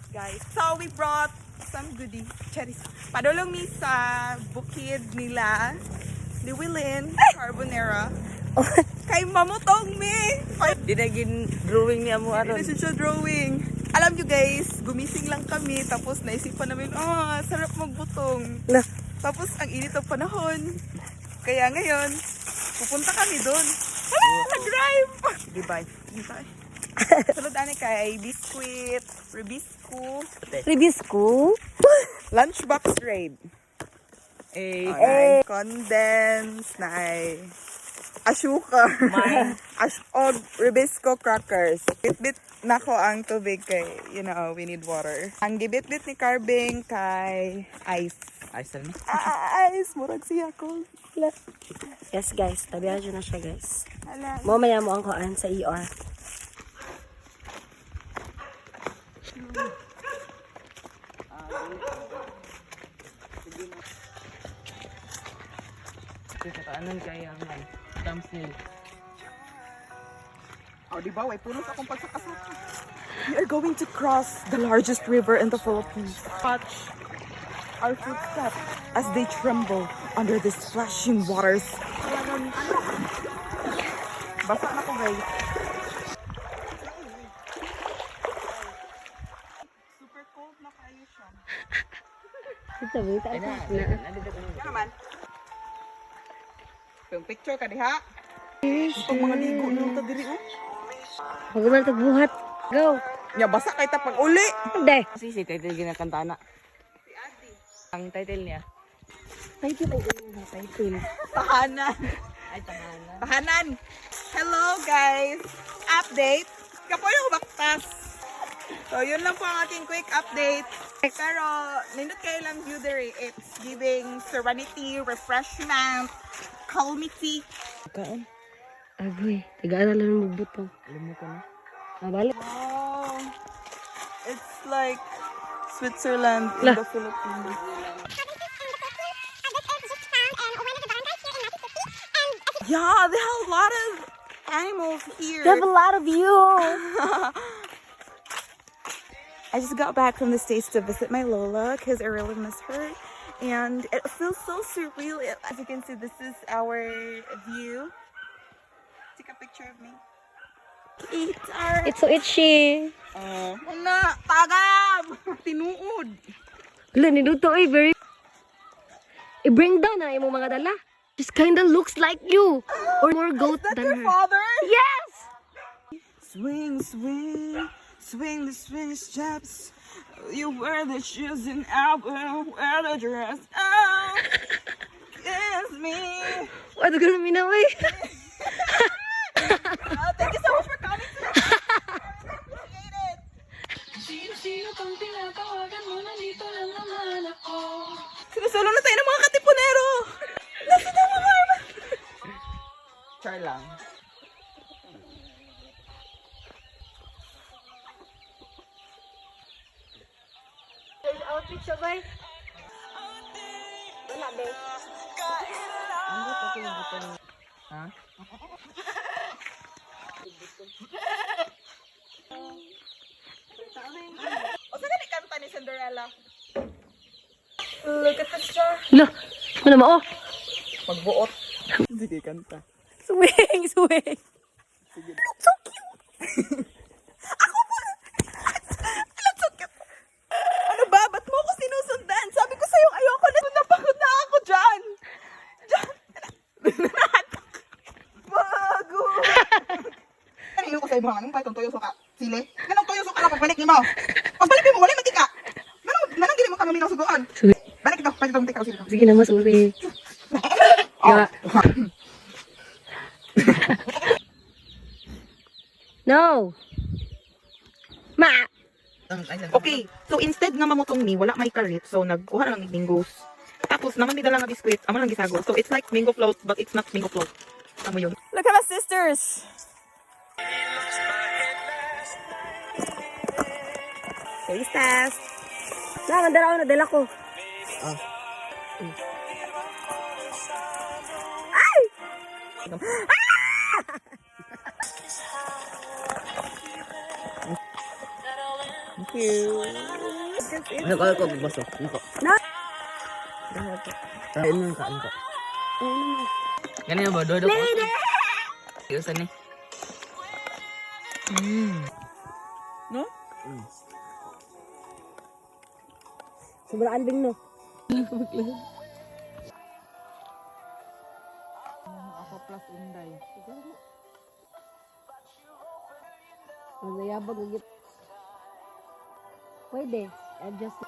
Guys, so we brought some goodies. Cherries. Padulong mi sa bukid nila. Liwilin, Carbonera. Kay mamutong mi. Dinagin drawing niya mo aron. This is a drawing. Alam nyo guys, gumising lang kami. Tapos naisipan namin, sarap magbutong. Tapos ang init ng panahon. Kaya ngayon, pupunta kami doon. Nag-drive! Goodbye. Sunod ani kay biscuit, ribisco, Ribisco? lunchbox raid. Condense na asukar. Og ribisco crackers. Bit-bit na ko ang tubig kay, we need water. Ang gibit-bit ni Carbing kay ice. Ice na. Ice! Murag siya ko. Yes guys, tabihan dyan na siya guys. Ala. Mamaya mo ang kuan sa ER. Kataanan kaya ang thumbnail. Diba? Way puno sa akong pagsakasaka. We are going to cross the largest river in the Philippines. Watch our footsteps as they tremble under the splashing waters. Basa na ko guys. Super cold na kayo siya. Ito, wait. Yan naman. Yung picture ka diha. Itong mga ligo nung tadiri oh. Huwag man tagbuhat. Go! Nya basa kay ta pag uli. Hindi. Si title ginakanta na. Ang title niya. Title. Title. Tahanan. Ay, tahanan. Tahanan. Hello guys. Update. Kapoy ako baktas. So yun lang po ang ating quick update. Pero nindot kayo lang view there. It's giving serenity, refreshment, calmity. Kaon. Agoy. Tigaan na lang magbutong. Alam mo ka na. Nabalik. Oh, it's like Switzerland in the Philippines. Yeah, they have a lot of animals here. They have a lot of you. I just got back from the States to visit my Lola because I really miss her. And it feels so surreal. As you can see, this is our view. Take a picture of me. It's so itchy. Una, tagam! Tinuod. Wala, niluto eh. Very... I-bring down na yung mga dala. Just kinda looks like you. Or more goat Is that than your her. father? Yes! Swing, swing, swing the swing steps. You wear the shoes and I will wear the dress. Oh, kiss me. What, gano'n minaway? Thank you so much for coming to appreciate it. Sinusulo na tayo ng mga katipunero. Nasa na mga Char lang. Outfit siya, bay. Wala, bay. Ano ba ito yung button? Ha? O saan ni kanta ni Cinderella? Look at the star. Lo, ano mo, oh? Pagbuot. Sige, kanta. Swing, swing. Look so cute. Ako po. Look so cute. Ano ba? Ba't mo ako sinusundan? Sabi ko sa'yo, ayoko na. Napagod na ako dyan. Dyan. Bago. Kanino ko sa'yo mga anong pa itong toyo suka? Sili? Ganong toyo suka na pagbalik ni mo. Pagbalik mo, wala matika. Ganong gini mo ka maminaw sugoan. Balik ito, balik itong tikaw sili. Sige na, masuri. Oh. No. Ma. Okay, so instead nga mamutong ni, wala may karit, so nagkuha na lang ng mangoes. Tapos naman may dala nga biskwit, amo lang gisago. So it's like mango float, but it's not mango float. Amo yun. Look at my sisters! Taste test! Nadala ko. Ay! Thank you. Ano ko ko bubasok? Ano ko? Kain mo ka, ano ko? Ganyan ba? Dodo ko? Iusan ni. No? Sobrang albing no. Ako plus Inday. Ang yabag ng git. Pwede. Adjust